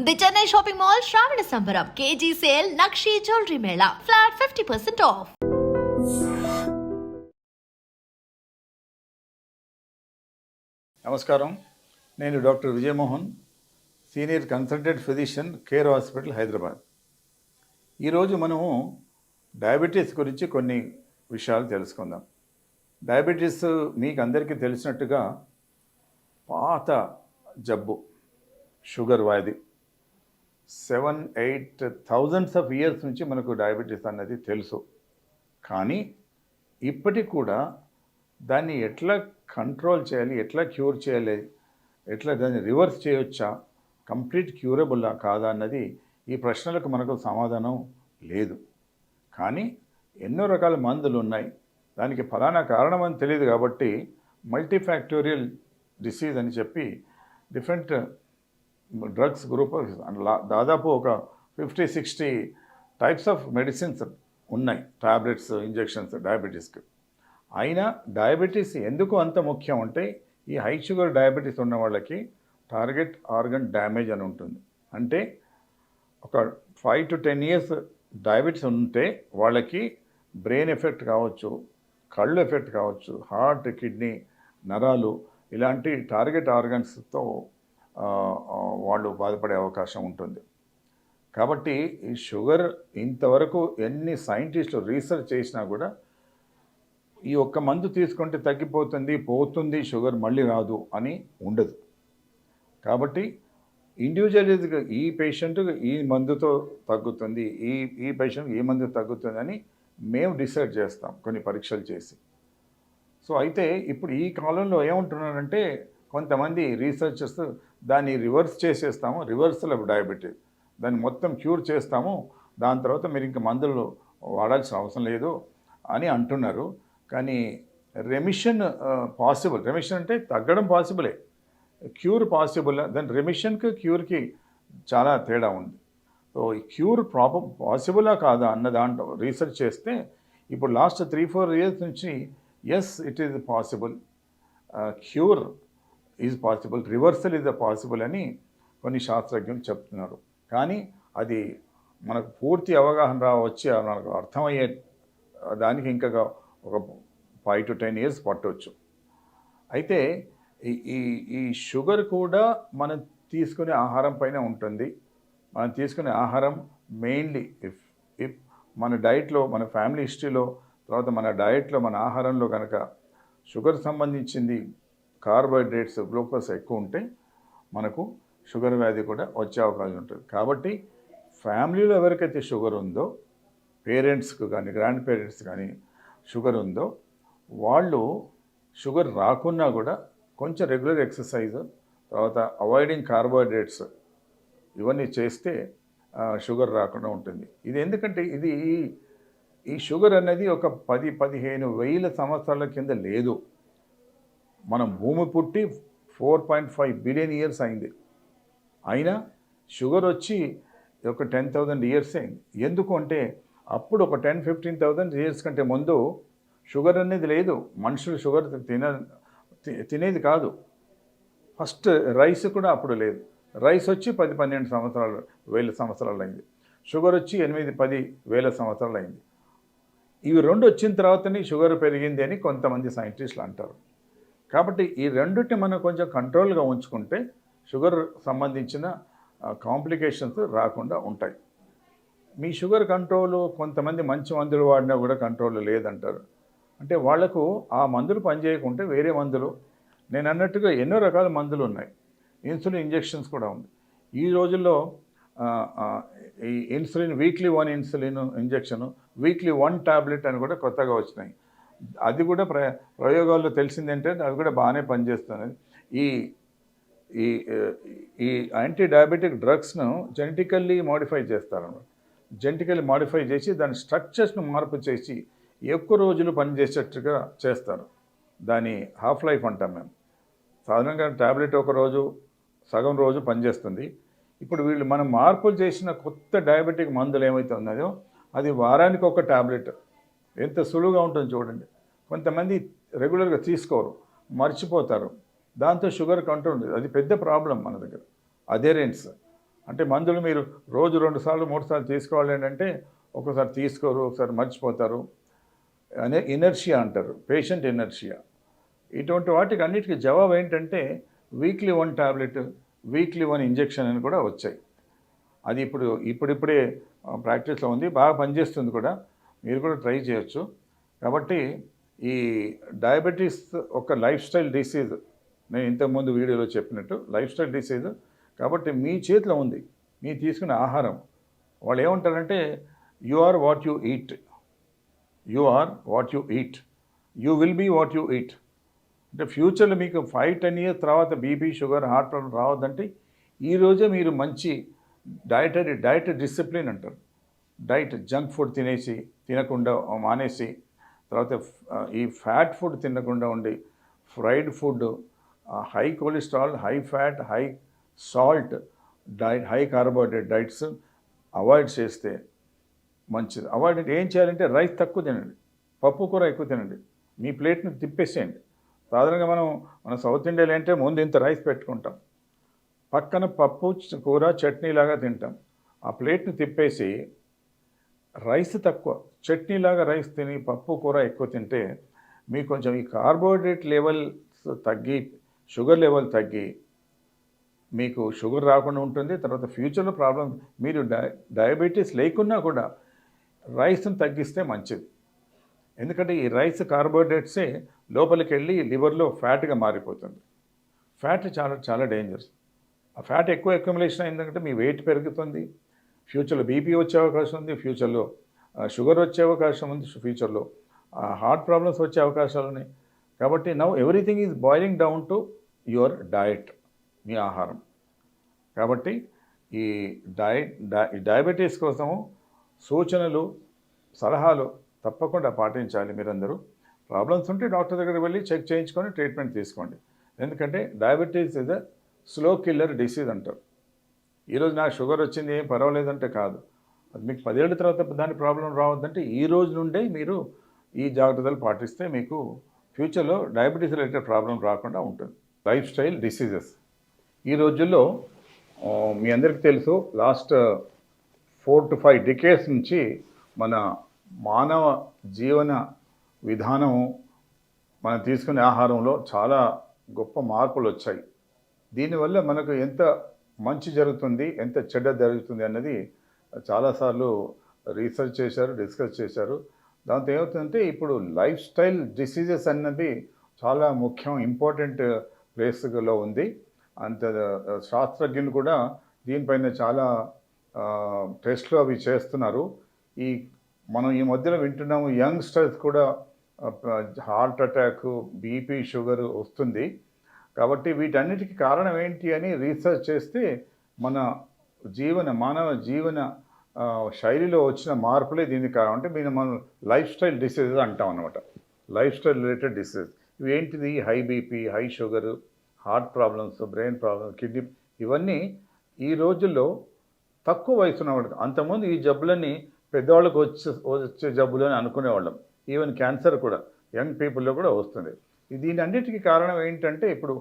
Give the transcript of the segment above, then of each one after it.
The Chennai shopping mall శ్రావణ సంబరం KG sale nakshi jewellery Mela flat 50% of. నమస్కారం, నేను doctor Vijayamohan, senior consultant physician, care hospital, Hyderabad. ఈరోజు మనము డయాబెటీస్ గురించి కొన్ని విషయాలు తెలుసుకుందాం. డయాబెటీస్ మీకు అందరికీ తెలిసినట్టుగా పాత జబ్బు, షుగర్ వ్యాధి. 7-8 థౌజండ్స్ ఆఫ్ ఇయర్స్ నుంచి మనకు డయాబెటీస్ అన్నది తెలుసు. కానీ ఇప్పటికి కూడా దాన్ని ఎట్లా కంట్రోల్ చేయాలి, ఎట్లా క్యూర్ చేయాలి, ఎట్లా దాన్ని రివర్స్ చేయొచ్చా, కంప్లీట్ క్యూరబుల్లా కాదా అన్నది ఈ ప్రశ్నలకు మనకు సమాధానం లేదు. కానీ ఎన్నో రకాల మందులు ఉన్నాయి. దానికి ఫలానా కారణం అని తెలియదు కాబట్టి మల్టీఫ్యాక్టోరియల్ డిసీజ్ అని చెప్పి డిఫరెంట్ డ్రగ్స్ గ్రూప్ దాదాపు ఒక 50-60 టైప్స్ ఆఫ్ మెడిసిన్స్ ఉన్నాయి, టాబ్లెట్స్, ఇంజెక్షన్స్ డయాబెటీస్కి. అయినా డయాబెటీస్ ఎందుకు అంత ముఖ్యం అంటే, ఈ హై షుగర్ డయాబెటీస్ ఉన్న వాళ్ళకి టార్గెట్ ఆర్గన్ డ్యామేజ్ అని ఉంటుంది. అంటే ఒక 5 to 10 ఇయర్స్ డయాబెటీస్ ఉంటే వాళ్ళకి బ్రెయిన్ ఎఫెక్ట్ కావచ్చు, కళ్ళు ఎఫెక్ట్ కావచ్చు, హార్ట్, కిడ్నీ, నరాలు ఇలాంటి టార్గెట్ ఆర్గన్స్తో వాళ్ళు బాధపడే అవకాశం ఉంటుంది. కాబట్టి ఈ షుగర్ ఇంతవరకు ఎన్ని సైంటిస్టులు రీసెర్చ్ చేసినా కూడా ఈ ఒక్క మందు తీసుకుంటే తగ్గిపోతుంది, పోతుంది, షుగర్ మళ్ళీ రాదు అని ఉండదు. కాబట్టి ఇండివిజువల్గా ఈ పేషెంట్కి ఈ మందుతో తగ్గుతుంది, ఈ పేషెంట్కి ఈ మందు తగ్గుతుంది అని మేము డిసైడ్ చేస్తాం కొన్ని పరీక్షలు చేసి. సో అయితే ఇప్పుడు ఈ కాలంలో ఏమంటున్నారంటే, కొంతమంది రీసెర్చర్స్ దాన్ని రివర్స్ చేసేస్తాము, రివర్సల్ ఆఫ్ డయాబెటీస్, దాన్ని మొత్తం క్యూర్ చేస్తాము, దాని తర్వాత మీరు ఇంకా మందులు వాడాల్సిన అవసరం లేదు అని అంటున్నారు. కానీ రెమిషన్ పాసిబుల్. రెమిషన్ అంటే తగ్గడం పాసిబులే, క్యూర్ పాసిబుల్. దాని రెమిషన్కి క్యూర్కి చాలా తేడా ఉంది. సో ఈ క్యూర్ పాసిబులా కాదా అన్న దాంట్లో రీసెర్చ్ చేస్తే ఇప్పుడు లాస్ట్ 3-4 ఇయర్స్ నుంచి yes it is possible, cure is possible, reversal is possible అని కొన్ని శాస్త్రజ్ఞులు చెప్తున్నారు. కానీ అది మనకు పూర్తి అవగాహన వచ్చి మనకు అర్థమయ్యే దానికి ఇంకా ఒక 5 to 10 ఇయర్స్ పట్టవచ్చు. అయితే ఈ షుగర్ కూడా మనం తీసుకునే ఆహారం పైన ఉంటుంది. మనం తీసుకునే ఆహారం మెయిన్లీ ఇఫ్ మన డైట్లో, మన ఫ్యామిలీ హిస్టరీలో, తర్వాత మన డైట్లో, మన ఆహారంలో కనుక షుగర్ సంబంధించింది కార్బోహైడ్రేట్స్, గ్లూకోజ్ ఎక్కువ ఉంటే మనకు షుగర్ వ్యాధి కూడా వచ్చే అవకాశం ఉంటుంది. కాబట్టి ఫ్యామిలీలో ఎవరికైతే షుగర్ ఉందో, పేరెంట్స్కి కానీ గ్రాండ్ పేరెంట్స్ కానీ షుగర్ ఉందో, వాళ్ళు షుగర్ రాకున్నా కూడా కొంచెం రెగ్యులర్ ఎక్సర్సైజ్, తర్వాత అవాయిడింగ్ కార్బోహైడ్రేట్స్ ఇవన్నీ చేస్తే షుగర్ రాకుండా ఉంటుంది. ఇది ఎందుకంటే ఈ షుగర్ అనేది ఒక 10-15 వేల సంవత్సరాల కింద లేదు. మనం భూమి పుట్టి 4.5 బిలియన్ ఇయర్స్ అయింది. అయినా షుగర్ వచ్చి ఒక 10,000 ఇయర్స్ అయింది. ఎందుకు అంటే అప్పుడు ఒక 10-15,000 ఇయర్స్ కంటే ముందు షుగర్ అనేది లేదు. మనుషులు షుగర్ తినేది కాదు. ఫస్ట్ రైస్ కూడా అప్పుడు లేదు. రైస్ వచ్చి 10-12 వేల సంవత్సరాలు అయింది. షుగర్ వచ్చి 8-10 వేల సంవత్సరాలు అయింది. ఇవి రెండు వచ్చిన తర్వాతనే షుగర్ పెరిగింది అని కొంతమంది సైంటిస్టులు అంటారు. కాబట్టి ఈ రెండుటి మనం కొంచెం కంట్రోల్గా ఉంచుకుంటే షుగర్ సంబంధించిన కాంప్లికేషన్స్ రాకుండా ఉంటాయి. మీ షుగర్ కంట్రోలు కొంతమంది మంచి మందులు వాడినా కూడా కంట్రోల్ లేదంటారు. అంటే వాళ్లకు ఆ మందులు పనిచేయకుంటే వేరే మందులు, నేను అన్నట్టుగా ఎన్నో రకాల మందులు ఉన్నాయి. ఇన్సులిన్ ఇంజెక్షన్స్ కూడా ఉంది. ఈ రోజుల్లో ఈ insulin weekly 1 insulin injection, weekly 1 tablet అని కూడా కొత్తగా వచ్చినాయి. అది కూడా ప్రయోగాల్లో తెలిసింది ఏంటంటే అది కూడా బాగానే పనిచేస్తుంది. ఈ ఈ యాంటీ డయాబెటిక్ డ్రగ్స్ను జెనెటికల్లీ మాడిఫై చేస్తారన్నమాట. జెనెటికల్లీ మాడిఫై చేసి దాని స్ట్రక్చర్స్ను మార్పు చేసి ఎక్కువ రోజులు పనిచేసేట్టుగా చేస్తారు. దాని హాఫ్ లైఫ్ అంటాం మేము. సాధారణంగా టాబ్లెట్ ఒక రోజు, సగం రోజు పనిచేస్తుంది. ఇప్పుడు వీళ్ళు మనం మార్పులు చేసిన కొత్త డయాబెటిక్ మందులు ఏమైతే ఉన్నాయో అది వారానికి ఒక టాబ్లెట్. ఎంత సులువుగా ఉంటుంది చూడండి. కొంతమంది రెగ్యులర్గా తీసుకోరు, మర్చిపోతారు. దాంతో షుగర్ కంట్రోల్, అది పెద్ద ప్రాబ్లం మన దగ్గర. అథెరెన్స్ అంటే మందులు మీరు రోజు 2 సార్లు 3 సార్లు తీసుకోవాలి అంటే ఒకసారి తీసుకోరు, ఒకసారి మర్చిపోతారు అనే ఇనర్షియా అంటారు, పేషెంట్ ఇనర్షియా. ఇటువంటి వాటికి అన్నిటికీ జవాబు ఏంటంటే వీక్లీ 1 టాబ్లెట్, వీక్లీ 1 ఇంజెక్షన్ అని కూడా వచ్చాయి. అది ఇప్పుడిప్పుడే ప్రాక్టీస్లో ఉంది, బాగా పనిచేస్తుంది కూడా, మీరు కూడా ట్రై చేయొచ్చు. కాబట్టి ఈ డయాబెటీస్ ఒక లైఫ్ స్టైల్ డిసీజ్, నేను ఇంతకుముందు వీడియోలో చెప్పినట్టు లైఫ్ స్టైల్ డిసీజ్. కాబట్టి మీ చేతిలో ఉంది, మీరు తీసుకునే ఆహారం. వాళ్ళు ఏమంటారంటే you are what you eat, you are what you eat, you will be what you eat. అంటే ఫ్యూచర్లో మీకు 5-10 ఇయర్స్ తర్వాత బీపీ, షుగర్, హార్ట్ ప్రాబ్లం రావద్దంటే ఈరోజే మీరు మంచి డైట్ డిసిప్లిన్ అంటారు. డైట్ జంక్ ఫుడ్ తినకుండా మానేసి, తర్వాత ఈ ఫ్యాట్ ఫుడ్ తినకుండా ఉండి, fried food, high cholesterol, high fat, high salt diet, high carbohydrate diets avoid చేస్తే మంచిది. అవాయిడ్ అంటే ఏం చేయాలంటే రైస్ తక్కువ తినండి, పప్పు కూర ఎక్కువ తినండి, మీ ప్లేట్ని తిప్పేసేయండి. సాధారణంగా మన సౌత్ ఇండియాలో అంటే ముందు ఇంత రైస్ పెట్టుకుంటాం, పక్కన పప్పు కూర చట్నీలాగా తింటాం. ఆ ప్లేట్ని తిప్పేసి రైస్ తక్కువ, చట్నీలాగా రైస్ తిని పప్పు కూర ఎక్కువ తింటే మీకు కొంచెం ఈ కార్బోహైడ్రేట్ లెవెల్స్ తగ్గి, షుగర్ లెవెల్ తగ్గి మీకు షుగర్ రాకుండా ఉంటుంది. తర్వాత ఫ్యూచర్లో ప్రాబ్లం, మీరు డయాబెటీస్ లేకున్నా కూడా రైస్ని తగ్గిస్తే మంచిది. ఎందుకంటే ఈ రైస్ కార్బోహైడ్రేట్సే లోపలికి వెళ్ళి లివర్లో ఫ్యాట్గా మారిపోతుంది. ఫ్యాట్ చాలా చాలా డేంజరస్. ఆ ఫ్యాట్ ఎక్కువ అక్యుములేషన్ అయిందంటే మీ వెయిట్ పెరుగుతుంది, ఫ్యూచర్లో బీపీ వచ్చే అవకాశం ఉంది, ఫ్యూచర్లో షుగర్ వచ్చే అవకాశం ఉంది, ఫ్యూచర్లో హార్ట్ ప్రాబ్లమ్స్ వచ్చే అవకాశాలు ఉన్నాయి. కాబట్టి now everything is boiling down to your diet, మీ ఆహారం. కాబట్టి ఈ డయాబెటీస్ కోసము సూచనలు, సలహాలు తప్పకుండా పాటించాలి. మీరందరూ ప్రాబ్లమ్స్ ఉంటే డాక్టర్ దగ్గరికి వెళ్ళి చెక్ చేయించుకొని ట్రీట్మెంట్ తీసుకోండి. ఎందుకంటే diabetes is a slow killer disease అంటారు. ఈరోజు నాకు షుగర్ వచ్చింది ఏం పర్వాలేదంటే కాదు, అది మీకు 10 ఏళ్ళ తర్వాత దాని ప్రాబ్లం రావద్దంటే ఈ రోజు నుండే మీరు ఈ జాగ్రత్తలు పాటిస్తే మీకు ఫ్యూచర్లో డయాబెటీస్ రిలేటెడ్ ప్రాబ్లం రాకుండా ఉంటుంది. లైఫ్ స్టైల్ డిసీజెస్ ఈ రోజుల్లో మీ అందరికీ తెలుసు, లాస్ట్ 4 to 5 decades నుంచి మన మానవ జీవన విధానము, మనం తీసుకునే ఆహారంలో చాలా గొప్ప మార్పులు వచ్చాయి. దీనివల్ల మనకు ఎంత మంచి జరుగుతుంది, ఎంత చెడ్డ జరుగుతుంది అన్నది చాలాసార్లు రీసెర్చ్ చేశారు, డిస్కస్ చేశారు. దాంతో ఏమవుతుందంటే ఇప్పుడు లైఫ్ స్టైల్ డిసీజెస్ అన్నది చాలా ముఖ్యం, ఇంపార్టెంట్ ప్లేస్లో ఉంది. అంత శాస్త్రజ్ఞులు కూడా దీనిపైన చాలా టెస్ట్లు అవి చేస్తున్నారు. మనం ఈ మధ్యలో వింటున్నాము, యంగ్స్టర్స్ కూడా హార్ట్ అటాక్, బీపీ, షుగర్ వస్తుంది. కాబట్టి వీటన్నిటికీ కారణం ఏంటి అని రీసెర్చ్ చేస్తే మానవ జీవన శైలిలో వచ్చిన మార్పులే దీనికి కారణం. అంటే మనం లైఫ్ స్టైల్ డిసీజెస్ అంటాం అన్నమాట. లైఫ్ స్టైల్ రిలేటెడ్ డిసీజ్ ఇవి ఏంటిది? High BP, high sugar, heart problems, brain problems, kidney, ఇవన్నీ ఈ రోజుల్లో తక్కువ వయసున్న వాళ్ళకి. అంతకుముందు ఈ జబ్బులన్నీ పెద్దవాళ్ళకు వచ్చే జబ్బులు అని అనుకునేవాళ్ళం. ఈవెన్ క్యాన్సర్ కూడా యంగ్ పీపుల్లో కూడా వస్తుంది. దీని అన్నిటికీ కారణం ఏంటంటే ఇప్పుడు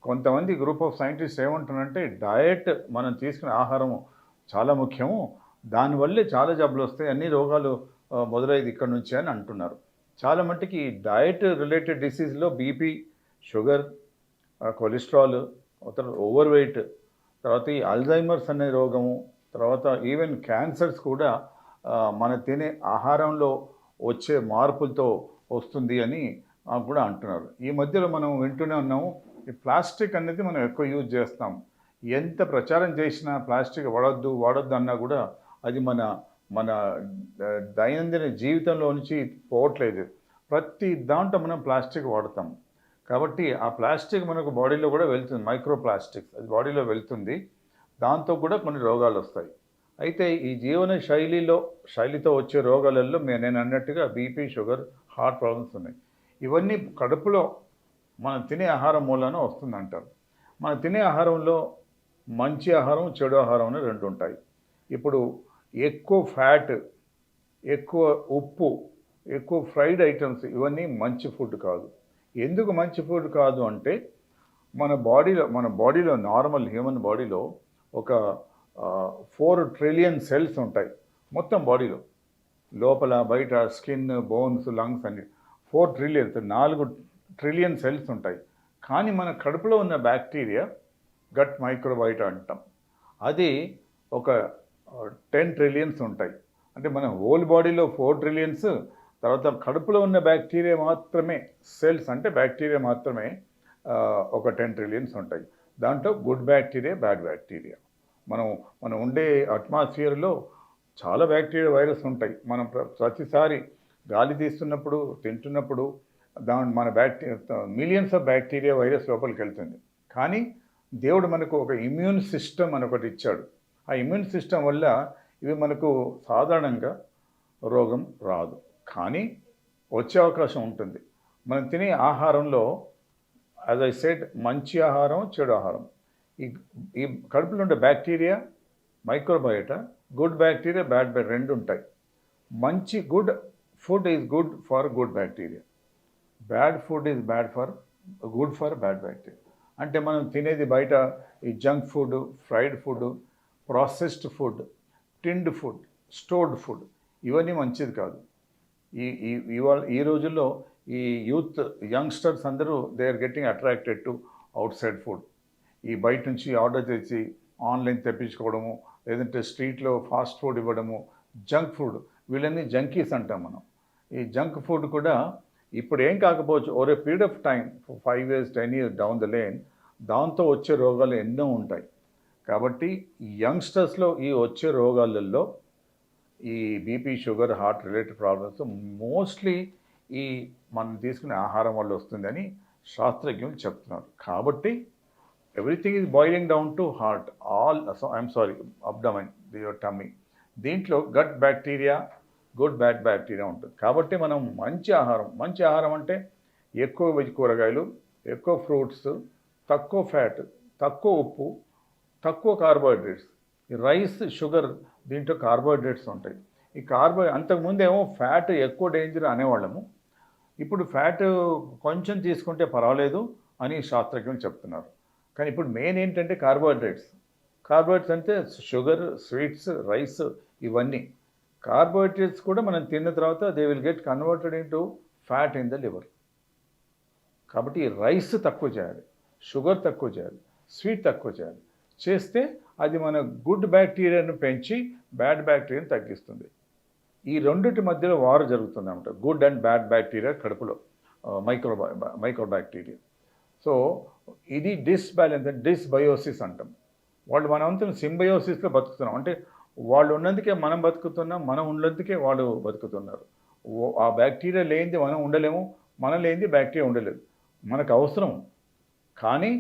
కొంతమంది గ్రూప్ ఆఫ్ సైంటిస్ట్ ఏమంటున్నారంటే డయట్, మనం తీసుకునే ఆహారము చాలా ముఖ్యము, దానివల్లే చాలా జబ్బులు వస్తాయి, అన్ని రోగాలు మొదలయ్యేది ఇక్కడ నుంచి అని అంటున్నారు. చాలా మట్టుకి ఈ డయట్ రిలేటెడ్ డిసీజ్లో బీపీ, షుగర్, కొలెస్ట్రాల్, తర్వాత ఓవర్ వెయిట్, తర్వాత ఈ అల్జైమర్స్ అనే రోగము, తర్వాత ఈవెన్ క్యాన్సర్స్ కూడా మన తినే ఆహారంలో వచ్చే మార్పులతో వస్తుంది అని కూడా అంటున్నారు. ఈ మధ్యలో మనం వింటూనే ఉన్నాము, ఈ ప్లాస్టిక్ అనేది మనం ఎక్కువ యూజ్ చేస్తాం. ఎంత ప్రచారం చేసినా ప్లాస్టిక్ వాడొద్దు అన్నా కూడా అది మన దైనందిన జీవితంలో నుంచి పోవట్లేదు. ప్రతి దాంట్లో మనం ప్లాస్టిక్ వాడతాం. కాబట్టి ఆ ప్లాస్టిక్ మనకు బాడీలో కూడా వెళ్తుంది, మైక్రో ప్లాస్టిక్స్, అది బాడీలో వెళ్తుంది. దాంతో కూడా కొన్ని రోగాలు వస్తాయి. అయితే ఈ జీవన శైలితో వచ్చే రోగాలలో నేను అన్నట్టుగా బీపీ, షుగర్, హార్ట్ ప్రాబ్లమ్స్ ఉన్నాయి. ఇవన్నీ కడుపులో మనం తినే ఆహారం మూలాన వస్తుందంటారు. మనం తినే ఆహారంలో మంచి ఆహారం, చెడు ఆహారం అని 2 ఉంటాయి. ఇప్పుడు ఎక్కువ ఫ్యాట్, ఎక్కువ ఉప్పు, ఎక్కువ ఫ్రైడ్ ఐటమ్స్, ఇవన్నీ మంచి ఫుడ్ కాదు. ఎందుకు మంచి ఫుడ్ కాదు అంటే మన బాడీలో నార్మల్ హ్యూమన్ బాడీలో ఒక 4 ట్రిలియన్ సెల్స్ ఉంటాయి మొత్తం బాడీలో, లోపల బయట స్కిన్, బోన్స్, లంగ్స్ అన్ని 4 ట్రిలియన్స్ 4 ట్రిలియన్ సెల్స్ ఉంటాయి. కానీ మన కడుపులో ఉన్న బ్యాక్టీరియా గట్ మైక్రోబైటా అంటాం, అది ఒక 10 ట్రిలియన్స్ ఉంటాయి. అంటే మన హోల్ బాడీలో 4 ట్రిలియన్స్, తర్వాత కడుపులో ఉన్న బ్యాక్టీరియా మాత్రమే సెల్స్, అంటే బ్యాక్టీరియా మాత్రమే ఒక 10 ట్రిలియన్స్ ఉంటాయి. దాంట్లో గుడ్ బ్యాక్టీరియా, బ్యాడ్ బ్యాక్టీరియా. మనం ఉండే అట్మాస్ఫియర్లో చాలా బ్యాక్టీరియా, వైరస్ ఉంటాయి. మనం ప్రతిసారి గాలి తీస్తున్నప్పుడు, తింటున్నప్పుడు మన మిలియన్స్ ఆఫ్ బ్యాక్టీరియా, వైరస్ లోపలికి వెళ్తుంది. కానీ దేవుడు మనకు ఒక ఇమ్యూన్ సిస్టమ్ అని ఒకటి ఇచ్చాడు. ఆ ఇమ్యూన్ సిస్టమ్ వల్ల ఇవి మనకు సాధారణంగా రోగం రాదు, కానీ వచ్చే అవకాశం ఉంటుంది. మనం తినే ఆహారంలో, యాజ్ ఐ సెడ్, మంచి ఆహారం, చెడు ఆహారం. ఈ కడుపులో ఉండే bacteria, microbiota, good bacteria, bad bacteria 2 ఉంటాయి. మంచి good food is good for good bacteria, bad food is good for bad bacteria. అంటే మనం తినేది బయట ఈ junk food, fried food, processed food, tinned food, stored food, ఇవన్నీ మంచిది కాదు. ఈ రోజుల్లో ఈ యూత్ యంగ్స్టర్స్ అందరూ they are getting attracted to outside food. ఈ బయట నుంచి ఆర్డర్ చేసి ఆన్లైన్ తెప్పించుకోవడము, లేదంటే స్ట్రీట్లో ఫాస్ట్ ఫుడ్ ఇవ్వడము, జంక్ ఫుడ్, వీళ్ళని జంకీస్ అంటాం మనం. ఈ జంక్ ఫుడ్ కూడా ఇప్పుడు ఏం కాకపోవచ్చు, over a period of time 5 years 10 years down the lane దాంతో వచ్చే రోగాలు ఎన్నో ఉంటాయి. కాబట్టి యంగ్స్టర్స్లో ఈ వచ్చే రోగాలలో ఈ BP, sugar, heart related problems mostly ఈ మనం తీసుకునే ఆహారం వల్ల వస్తుందని శాస్త్రజ్ఞులు చెప్తున్నారు. కాబట్టి everything is boiling down to heart, abdomen, your tummy. దీంట్లో gut bacteria, good bad bacteria ఉంటుంది. కాబట్టి మనం మంచి ఆహారం అంటే ఎక్కువ వెజ్ కూరగాయలు, ఎక్కువ ఫ్రూట్స్, తక్కువ ఫ్యాట్, తక్కువ ఉప్పు, తక్కువ కార్బోహైడ్రేట్స్. ఈ రైస్, షుగర్, దీంట్లో కార్బోహైడ్రేట్స్ ఉంటాయి. ఈ అంతకుముందేమో ఫ్యాట్ ఎక్కువ డేంజర్ అనేవాళ్ళము, ఇప్పుడు ఫ్యాట్ కొంచెం తీసుకుంటే పర్వాలేదు అని శాస్త్రజ్ఞులు చెప్తున్నారు. కానీ ఇప్పుడు మెయిన్ ఏంటంటే కార్బోహైడ్రేట్స్ అంటే షుగర్, స్వీట్స్, రైస్, ఇవన్నీ. కార్బోహైడ్రేట్స్ కూడా మనం తిన్న తర్వాత they will get converted in to fat in the liver. కాబట్టి రైస్ తక్కువ చేయాలి, షుగర్ తక్కువ చేయాలి, స్వీట్ తక్కువ చేయాలి. చేస్తే అది మన గుడ్ బ్యాక్టీరియాను పెంచి బ్యాడ్ బ్యాక్టీరియాను తగ్గిస్తుంది. ఈ రెండింటి మధ్యలో వారు జరుగుతుంది అన్నమాట, గుడ్ అండ్ బ్యాడ్ బ్యాక్టీరియా కడుపులో, మైక్రో బ్యాక్టీరియా. సో ఇది డిస్బయోసిస్ అంటాం. మనమంతా సింబయోసిస్లో బతుకుతున్నాం. అంటే వాళ్ళు ఉన్నందుకే మనం బతుకుతున్నాం, మనం ఉన్నందుకే వాళ్ళు బతుకుతున్నారు. ఆ బ్యాక్టీరియా లేనిది మనం ఉండలేము, మనం లేనిది బ్యాక్టీరియా ఉండలేదు. మనకు అవసరం, కానీ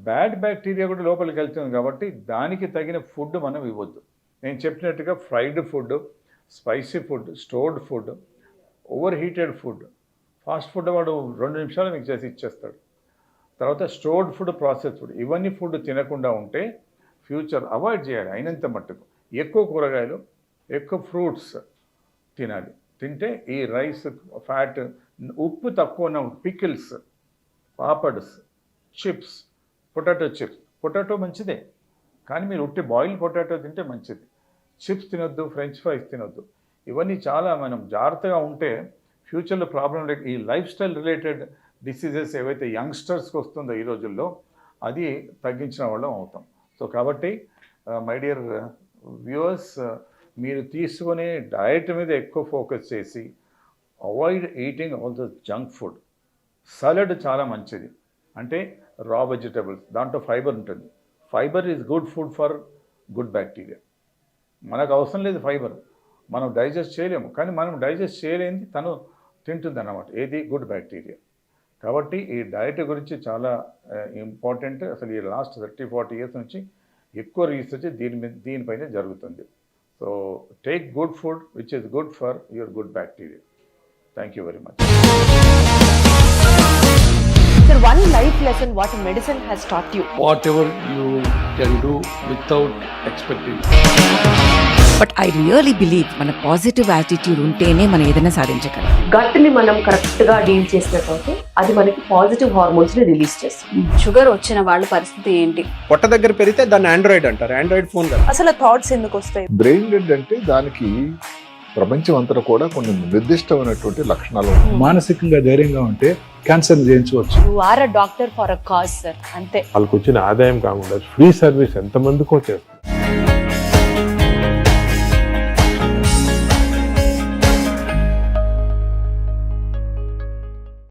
బ్యాడ్ బ్యాక్టీరియా కూడా లోపలికి వెళ్తుంది. కాబట్టి దానికి తగిన ఫుడ్ మనం ఇవ్వద్దు. నేను చెప్పినట్టుగా fried food, spicy food, stored food, over heated food, fast food వాడు 2 నిమిషాలు మీకు చేసి ఇచ్చేస్తాడు. తర్వాత స్టోర్డ్ ఫుడ్, ప్రాసెస్ ఫుడ్, ఇవన్నీ ఫుడ్ తినకుండా ఉంటే ఫ్యూచర్ అవాయిడ్ చేయాలి. అయినంత మట్టుకు ఎక్కువ కూరగాయలు, ఎక్కువ ఫ్రూట్స్ తినాలి. తింటే ఈ రైస్, ఫ్యాట్, ఉప్పు తక్కువ ఉన్న పికిల్స్, పాపడ్స్, చిప్స్, పొటాటో మంచిదే, కానీ మీరు ఉట్టి బాయిల్డ్ పొటాటో తింటే మంచిది. చిప్స్ తినొద్దు, ఫ్రెంచ్ ఫ్రైస్ తినొద్దు. ఇవన్నీ చాలా మనం జాగ్రత్తగా ఉంటే ఫ్యూచర్లో ప్రాబ్లం లేక ఈ లైఫ్ స్టైల్ రిలేటెడ్ డిసీజెస్ ఏవైతే యంగ్స్టర్స్కి వస్తుందో ఈ రోజుల్లో, అది తగ్గించిన వాళ్ళం అవుతాం. సో కాబట్టి మై డియర్ వ్యూవర్స్, మీరు తీసుకునే డయట్ మీద ఎక్కువ ఫోకస్ చేసి avoid eating all the junk food. Salad చాలా మంచిది, అంటే రా వెజిటబుల్స్, దాంట్లో ఫైబర్ ఉంటుంది. Fibre is good food for good bacteria. మనకు అవసరం లేదు ఫైబర్, మనం డైజెస్ట్ చేయలేము, కానీ మనం డైజెస్ట్ చేయలేనిది తను తింటుంది అన్నమాట, ఏది గుడ్ బ్యాక్టీరియా. కాబట్టి ఈ డయట్ గురించి చాలా ఇంపార్టెంట్. అసలు ఈ లాస్ట్ 30-40 years నుంచి ఎక్కువ రీసెర్చ్ దీనిపైన జరుగుతుంది. So take good food which is good for your good bacteria. Thank you very much. Sir, one life lesson what medicine has taught you. Whatever you can do without expecting. But I really believe మన positive attitude ఉంటేనే మనం ఏదైనా సాధించగలం. Gut ని మనం correct గా deal చేసినట్లయితే అది మనకి పాజిటివ్ హార్మోన్స్ ని రిలీజ్ చేస్తుంది. షుగర్ వచ్చిన వాళ్ళ పరిస్థితి ఏంటి? పొట్ట దగ్గర పెరిగితే దాన్ని ఆండ్రాయిడ్ అంటారు, ఆండ్రాయిడ్ ఫోన్ కదా. అసలు థాట్స్ ఎందుకు వస్తాయి? బ్రెయిన్ డెడ్ అంటే దానికి ప్రపంచం అంతా కూడా కొన్ని నిర్దిష్టమైనటువంటి లక్షణాలు ఉంటాయి. మానసికంగా ధైర్యంగా ఉంటే క్యాన్సర్ జయించవచ్చు. You are a doctor for a cause sir, అంతే. వాళ్ళకు వచ్చిన ఆదాయం కాకుండా ఫ్రీ సర్వీస్ ఎంతమందికో చేస్తారు.